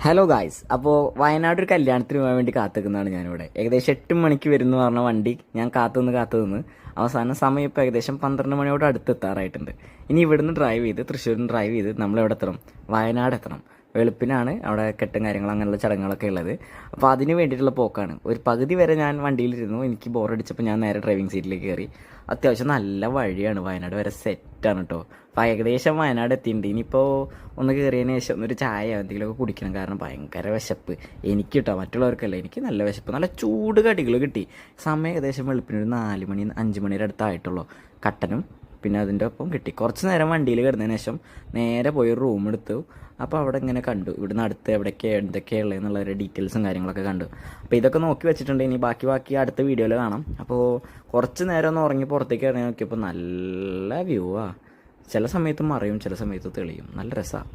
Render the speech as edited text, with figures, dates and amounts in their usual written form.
Hello guys, അപ്പോൾ വയനാട് ഒരു കല്യാണത്തിന് പോകാൻ വേണ്ടി കാത്തുനിൽക്കുന്നതാണ് ഞാനിവിടെ. ഏകദേശം 8 മണിക്ക് വരുന്നു പറഞ്ഞ വണ്ടി ഞാൻ കാത്തുനിന്ന് അവസാന സമയം ഇപ്പോൾ ഏകദേശം 12 മണിയോട് അടുത്തെത്താറായിട്ടുണ്ട്. ഇനി ഇവിടുന്ന് ഡ്രൈവ് ചെയ്ത് തൃശ്ശൂരിൽ ഡ്രൈവ് ചെയ്ത് നമ്മളെവിടെ എത്തണം? വയനാട് എത്തണം. വെളുപ്പിനാണ് അവിടെ കെട്ടും കാര്യങ്ങൾ അങ്ങനെയുള്ള ചടങ്ങുകളൊക്കെ ഉള്ളത്. അപ്പോൾ അതിന് വേണ്ടിയിട്ടുള്ള പോക്കാണ്. ഒരു പകുതി വരെ ഞാൻ വണ്ടിയിലിരുന്നു. എനിക്ക് ബോറടിച്ചപ്പോൾ ഞാൻ നേരെ ഡ്രൈവിംഗ് സീറ്റിലേക്ക് കയറി. അത്യാവശ്യം നല്ല വഴിയാണ്, വയനാട് വരെ സെറ്റാണ് കേട്ടോ. അപ്പോൾ ഏകദേശം വയനാട് എത്തിയിട്ടുണ്ട്. ഇനിയിപ്പോൾ ഒന്ന് കയറിയതിന് ശേഷം ഒരു ചായ എന്തെങ്കിലുമൊക്കെ കുടിക്കണം, കാരണം ഭയങ്കര വിശപ്പ് എനിക്ക് കിട്ടാം, മറ്റുള്ളവർക്കല്ല. എനിക്ക് നല്ല വിശപ്പ്, നല്ല ചൂട് കടികൾ കിട്ടി. സമയം ഏകദേശം വെളുപ്പിനൊരു 4 മണി 5 മണിയുടെ അടുത്തായിട്ടുള്ളൂ. കട്ടനും പിന്നെ അതിൻ്റെ ഒപ്പം കിട്ടി. കുറച്ച് നേരം വണ്ടിയിൽ കിടന്നതിന് ശേഷം നേരെ പോയി ഒരു റൂം എടുത്തു. അപ്പോൾ അവിടെ ഇങ്ങനെ കണ്ടു, ഇവിടുന്ന് അടുത്ത് എവിടെയൊക്കെയാണ് എന്തൊക്കെയാണ് ഉള്ളത് എന്നുള്ള ഡീറ്റെയിൽസും കാര്യങ്ങളൊക്കെ കണ്ടു. അപ്പോൾ ഇതൊക്കെ നോക്കി വെച്ചിട്ടുണ്ട്. ഇനി ബാക്കി അടുത്ത വീഡിയോയിൽ കാണാം. അപ്പോൾ കുറച്ച് നേരം ഒന്ന് ഉറങ്ങി പുറത്തേക്ക് ഇറങ്ങി നോക്കിയപ്പോൾ നല്ല വ്യൂ ആ. ചില സമയത്ത് മറയും, ചില സമയത്ത് തെളിയും. നല്ല രസമാണ്.